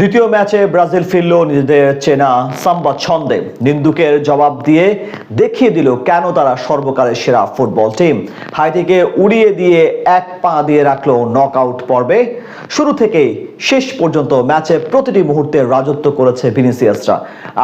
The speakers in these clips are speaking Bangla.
দ্বিতীয় ম্যাচে ব্রাজিল ফিরল নিজেদের চেনা সাম্বা ছন্দে। নিন্দুকের জবাব দিয়ে দেখিয়ে দিল কেন তারা সর্বকালের সেরা ফুটবল টিম। হাইতিকে উড়িয়ে দিয়ে এক পা দিয়ে রাখলো নকআউট পর্বে। শুরু থেকেই শেষ পর্যন্ত ম্যাচে প্রতিটি মুহূর্তে রাজত্ব করেছে ভিনিসিয়াসরা।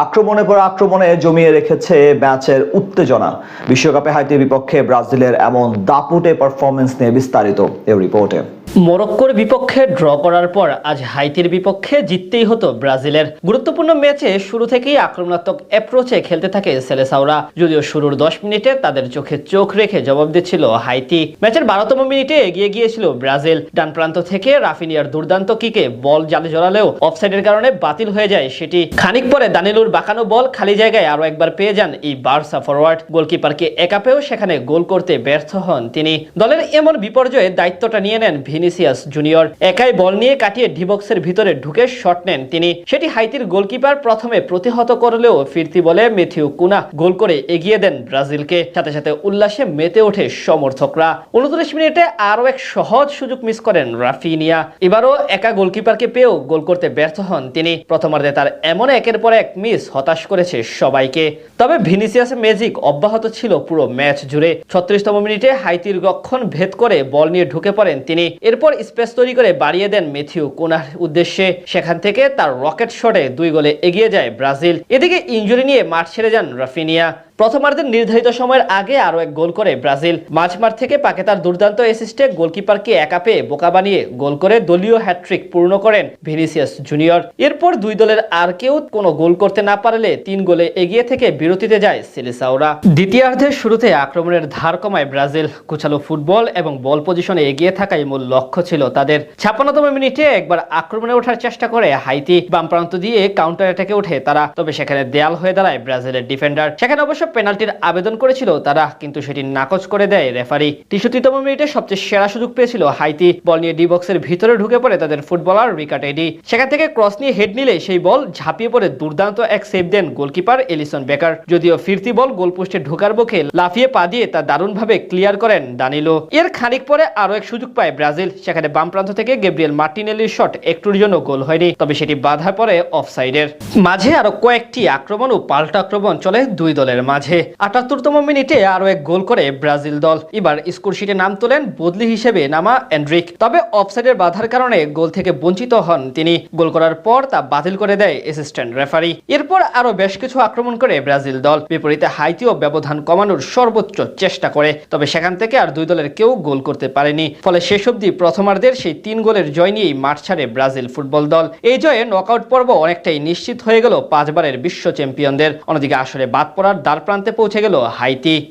আক্রমণে পর আক্রমণে জমিয়ে রেখেছে ম্যাচের উত্তেজনা। বিশ্বকাপে হাইতির বিপক্ষে ব্রাজিলের এমন দাপুটে পারফরমেন্স নিয়ে বিস্তারিত এই রিপোর্টে। মরক্কোর বিপক্ষে ড্র করার পর আজ হাইতির বিপক্ষে জিততেই হতো ব্রাজিলের। গুরুত্বপূর্ণ ম্যাচে শুরু থেকেই আক্রমণাত্মক অ্যাপ্রোচে খেলতে থাকে সেলেসাওরা। যদিও শুরুর 10 মিনিটে তাদের চোখে চোখ রেখে জবাব দিচ্ছিল হাইতি। ম্যাচের 12তম মিনিটে এগিয়ে গিয়েছিল ব্রাজিল। ডান প্রান্ত থেকে রাফিনিয়ার দুর্দান্ত কিকে বল জালে জড়ালেও অফসাইডের কারণে বাতিল হয়ে যায় সেটি। খানিক পরে দানিলুর বাঁকানো বল খালি জায়গায় আরো একবার পেয়ে যান এই বার্সা ফরওয়ার্ড। গোলকিপারকে একা পেয়েও সেখানে গোল করতে ব্যর্থ হন তিনি। দলের এমন বিপর্যয়ে দায়িত্বটা নিয়ে নেন ভিনিসিয়াস জুনিয়র। একাই বল নিয়ে কাটিয়ে ডি বক্সের ভিতরে ঢুকে শট নেন তিনি। সেটি হাইতির গোলকিপার প্রথমে প্রতিহত করলেও ফিরতি বলে ম্যাথিউ কুনা গোল করে এগিয়ে দেন ব্রাজিলকে। সাথে সাথে উল্লাসে মেতে ওঠে সমর্থকরা। 29 মিনিটে আরো এক সহজ সুযোগ মিস করেন রাফিনিয়া। এবারও একা গোলকিপারকে পেয়েও গোল করতে ব্যর্থ হন তিনি। প্রথমার্ধে তার এমন একের পর এক মিস হতাশ করেছে সবাইকে। তবে ভিনিসিয়াস ম্যাজিক অব্যাহত ছিল পুরো ম্যাচ জুড়ে। 36তম মিনিটে হাইতির রক্ষণ ভেদ করে বল নিয়ে ঢুকে পড়েন তিনি। এরপর স্পেস তৈরি করে বাড়িয়ে দেন ম্যাথিউ কুনার উদ্দেশ্যে। সেখান থেকে তার রকেট শটে 2 গোলে এগিয়ে যায় ব্রাজিল। এদিকে ইনজুরি নিয়ে মাঠ ছেড়ে যান রাফিনিয়া। প্রথমার্ধের নির্ধারিত সময়ের আগে আরো এক গোল করে ব্রাজিল। মাঝমাঠ থেকে পাকেতার দুর্দান্ত অ্যাসিস্টে গোলকিপারকে একা পেয়ে বোকা বানিয়ে গোল করে দলীয় হ্যাটট্রিক পূর্ণ করেন ভিনিসিয়াস জুনিয়র। এরপর দুই দলের আর কেউ কোনো গোল করতে না পারলে 3 গোলে এগিয়ে থেকে বিরতিতে যায় সেলেসাওরা। দ্বিতীয়ার্ধের শুরুতে আক্রমণের ধার কমায় ব্রাজিল। কুচালো ফুটবল এবং বল পজিশনে এগিয়ে থাকাই মূল লক্ষ্য ছিল তাদের। 56তম মিনিটে একবার আক্রমণে ওঠার চেষ্টা করে হাইতি। বাম প্রান্ত দিয়ে কাউন্টার অ্যাটাকে ওঠে তারা। তবে সেখানে দেয়াল হয়ে দাঁড়ায় ব্রাজিলের ডিফেন্ডার। সেখানে অবশ্য পেনাল্টির আবেদন করেছিল তারা, কিন্তু সেটি নাকচ করে দেয় রেফারি। 63তম মিনিটে সবচেয়ে সেরা সুযোগ পেয়েছিল হাইতি। বল নিয়ে ডি বক্সের ভিতরে ঢুকে পড়ে তাদের ফুটবলার রিকা টেডি। সেখান থেকে ক্রস নিয়ে হেড নিলে সেই বল ঝাঁপিয়ে পড়ে দুর্দান্ত এক সেভ দেন গোলকিপার এলিসন বেকার। যদিও ফিরতি বল গোলপোস্টে ঢোকার মুখে লাফিয়ে পা দিয়ে তা দারুণভাবে ক্লিয়ার করেন দানিলো। এর খানিক পরে আরো এক সুযোগ পায় ব্রাজিল। সেখানে বাম প্রান্ত থেকে গ্যাব্রিয়েল মার্টিনেলির শট একটুর জন্য গোল হয়নি, তবে সেটি বাধা পড়ে অফসাইডের। মাঝে আরো কয়েকটি আক্রমণ ও পাল্টা আক্রমণ চলে দুই দলের মাঝে। 78তম মিনিটে আরো এক গোল করে ব্রাজিল দল। এবার স্কোর শিটে নাম তোলেন বদলি হিসেবে নামা এন্ড্রিক। তবে অফসাইডের বাধার কারণে গোল থেকে বঞ্চিত হন তিনি। গোল করার পর তা বাতিল করে দেয় অ্যাসিস্ট্যান্ট রেফারি। এরপর আরো বেশ কিছু আক্রমণ করে ব্রাজিল দল। বিপরীতে হাইতিও ব্যবধান কমানোর সর্বোচ্চ চেষ্টা করে, তবে সেখান থেকে আর দুই দলের কেউ গোল করতে পারেনি। ফলে শেষ অবধি প্রথমার্ধের সেই 3 গোলের জয় নিয়েই মাঠ ছাড়ে ব্রাজিল ফুটবল দল। এই জয়ে নকআউট পর্ব অনেকটাই নিশ্চিত হয়ে গেল 5 বারের বিশ্ব চ্যাম্পিয়নদের। অন্যদিকে আসরে বাদ পড়ার দ্বার প্রান্তে পৌঁছে গেল হাইতি।